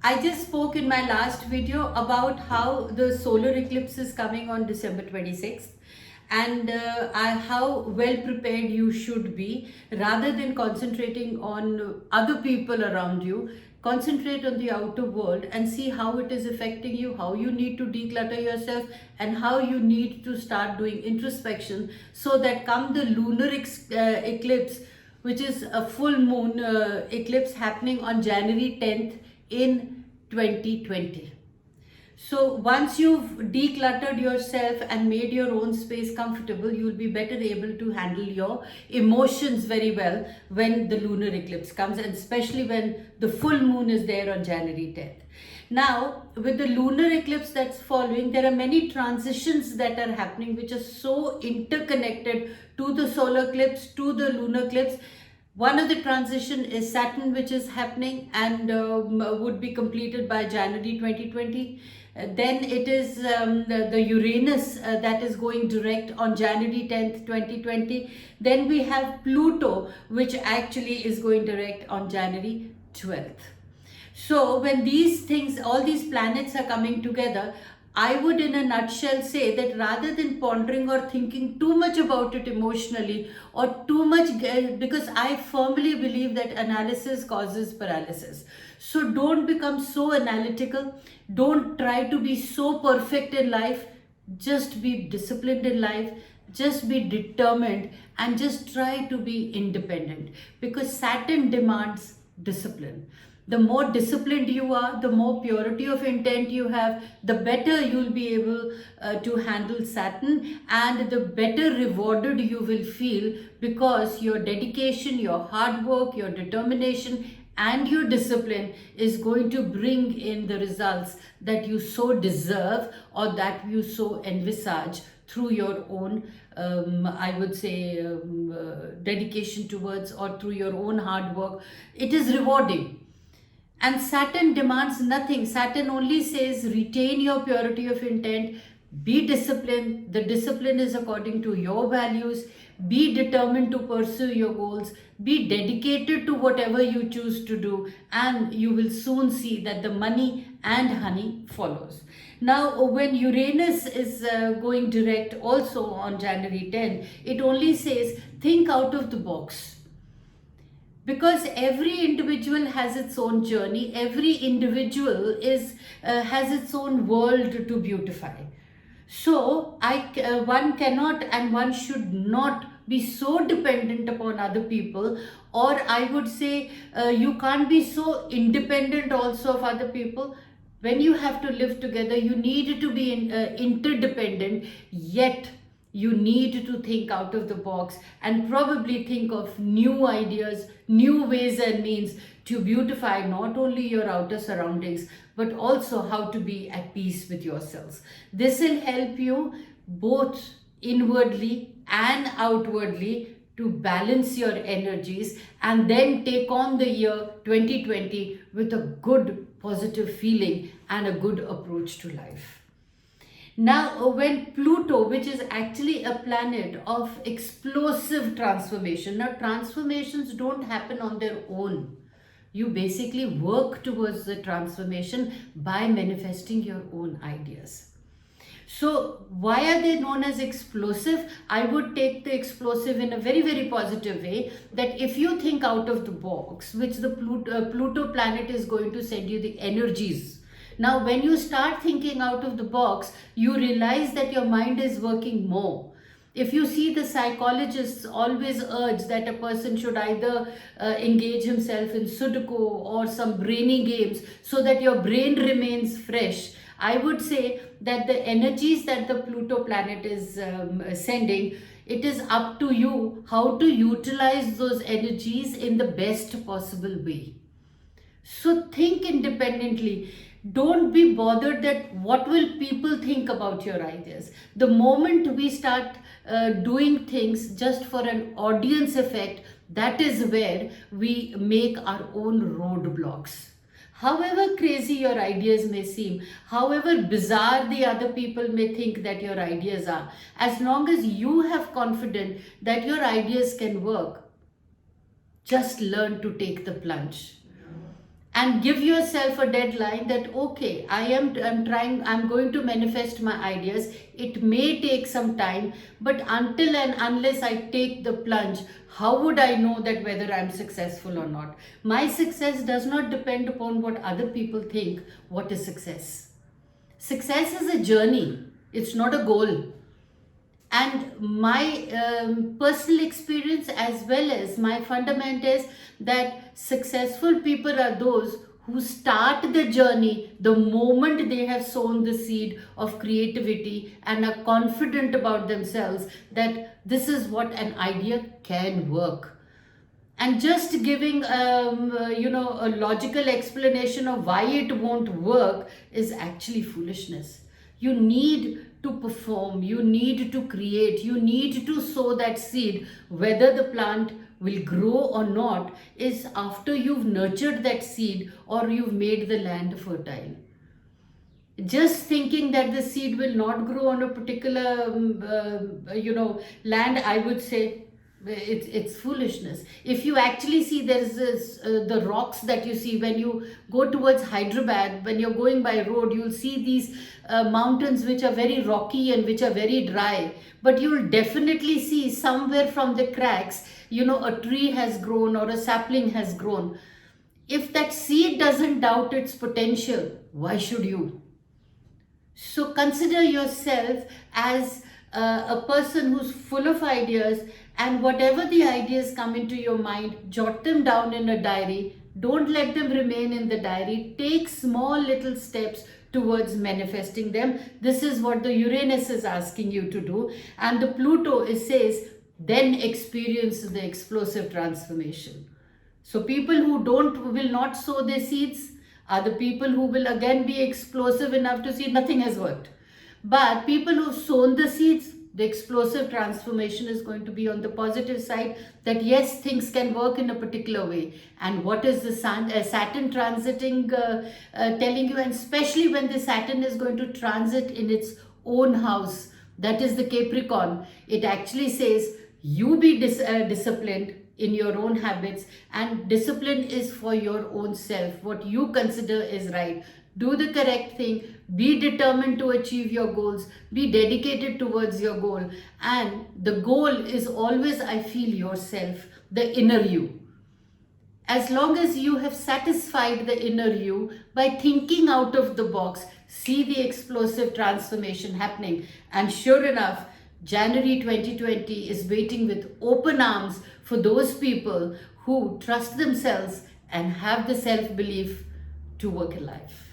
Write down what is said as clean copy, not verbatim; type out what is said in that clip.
I just spoke in my last video about how the solar eclipse is coming on December 26th, and how well prepared you should be. Rather than concentrating on other people around you, concentrate on the outer world and see how it is affecting you, how you need to declutter yourself, and how you need to start doing introspection, so that come the lunar eclipse, which is a full moon eclipse happening on January 10th in 2020. So once you've decluttered yourself and made your own space comfortable, you'll be better able to handle your emotions very well when the lunar eclipse comes, and especially when the full moon is there on January 10th. Now, with the lunar eclipse that's following, there are many transitions that are happening which are so interconnected to the solar eclipse, to the lunar eclipse. One of the transition is Saturn, which is happening and would be completed by January 2020. Then it is the Uranus that is going direct on January 10th, 2020. Then we have Pluto, which actually is going direct on January 12th. So when these things, all these planets are coming together, I would in a nutshell say that rather than pondering or thinking too much about it emotionally or too much, because I firmly believe that analysis causes paralysis. So don't become so analytical. Don't try to be so perfect in life. Just be disciplined in life. Just be determined and just try to be independent, because Saturn demands discipline. The more disciplined you are, the more purity of intent you have, the better you'll be able to handle Saturn, and the better rewarded you will feel, because your dedication, your hard work, your determination and your discipline is going to bring in the results that you so deserve or that you so envisage through your own I would say dedication towards, or through your own hard work. It is rewarding. And Saturn demands nothing. Saturn only says retain your purity of intent, be disciplined. The discipline is according to your values. Be determined to pursue your goals. Be dedicated to whatever you choose to do, and you will soon see that the money and honey follows. Now, when Uranus is going direct also on January 10, it only says think out of the box, because every individual has its own journey. Every individual is has its own world to beautify. So one cannot and one should not be so dependent upon other people, or I would say you can't be so independent also of other people. When you have to live together, you need to be interdependent, yet you need to think out of the box and probably think of new ideas, new ways and means to beautify not only your outer surroundings, but also how to be at peace with yourselves. This will help you both inwardly and outwardly to balance your energies, and then take on the year 2020 with a good positive feeling and a good approach to life. Now, when Pluto, which is actually a planet of explosive transformation, now transformations don't happen on their own. You basically work towards the transformation by manifesting your own ideas. So why are they known as explosive? I would take the explosive in a very, very positive way, that if you think out of the box, which the Pluto planet is going to send you the energies. Now, when you start thinking out of the box, you realize that your mind is working more. If you see, the psychologists always urge that a person should either engage himself in Sudoku or some brainy games so that your brain remains fresh. I would say that the energies that the Pluto planet is sending, it is up to you how to utilize those energies in the best possible way. So think independently. Don't be bothered that what will people think about your ideas. The moment we start doing things just for an audience effect, that is where we make our own roadblocks. However crazy your ideas may seem, however bizarre the other people may think that your ideas are, as long as you have confidence that your ideas can work, just learn to take the plunge. and give yourself a deadline that okay, I'm going to manifest my ideas. It may take some time, but until and unless I take the plunge, how would I know that whether I'm successful or not? My success does not depend upon what other people think. What is success? Success is a journey, it's not a goal. And my personal experience as well as my fundament is that successful people are those who start the journey the moment they have sown the seed of creativity and are confident about themselves that this is what an idea can work. And just giving a logical explanation of why it won't work is actually foolishness. You need to perform, you need to create, you need to sow that seed. Whether the plant will grow or not is after you've nurtured that seed or you've made the land fertile. Just thinking that the seed will not grow on a particular land, I would say it's foolishness. If you actually see, there's the rocks that you see when you go towards Hyderabad, when you're going by road, you'll see these mountains which are very rocky and which are very dry, but you'll definitely see somewhere from the cracks, a tree has grown or a sapling has grown. If that seed doesn't doubt its potential, why should you? So consider yourself as a person who's full of ideas, and whatever the ideas come into your mind, jot them down in a diary. Don't let them remain in the diary. Take small little steps towards manifesting them. This is what the Uranus is asking you to do. And the Pluto, it says, then experience the explosive transformation. So people who will not sow their seeds are the people who will again be explosive enough to see nothing has worked. But people who've sown the seeds, the explosive transformation is going to be on the positive side, that yes, things can work in a particular way. And what is the Saturn transiting telling you? And especially when the Saturn is going to transit in its own house, that is the Capricorn, it actually says you be disciplined in your own habits, and discipline is for your own self, what you consider is right. Do the correct thing, be determined to achieve your goals, be dedicated towards your goal. And the goal is always, I feel, yourself, the inner you. As long as you have satisfied the inner you by thinking out of the box, see the explosive transformation happening. And sure enough, January 2020 is waiting with open arms for those people who trust themselves and have the self-belief to work in life.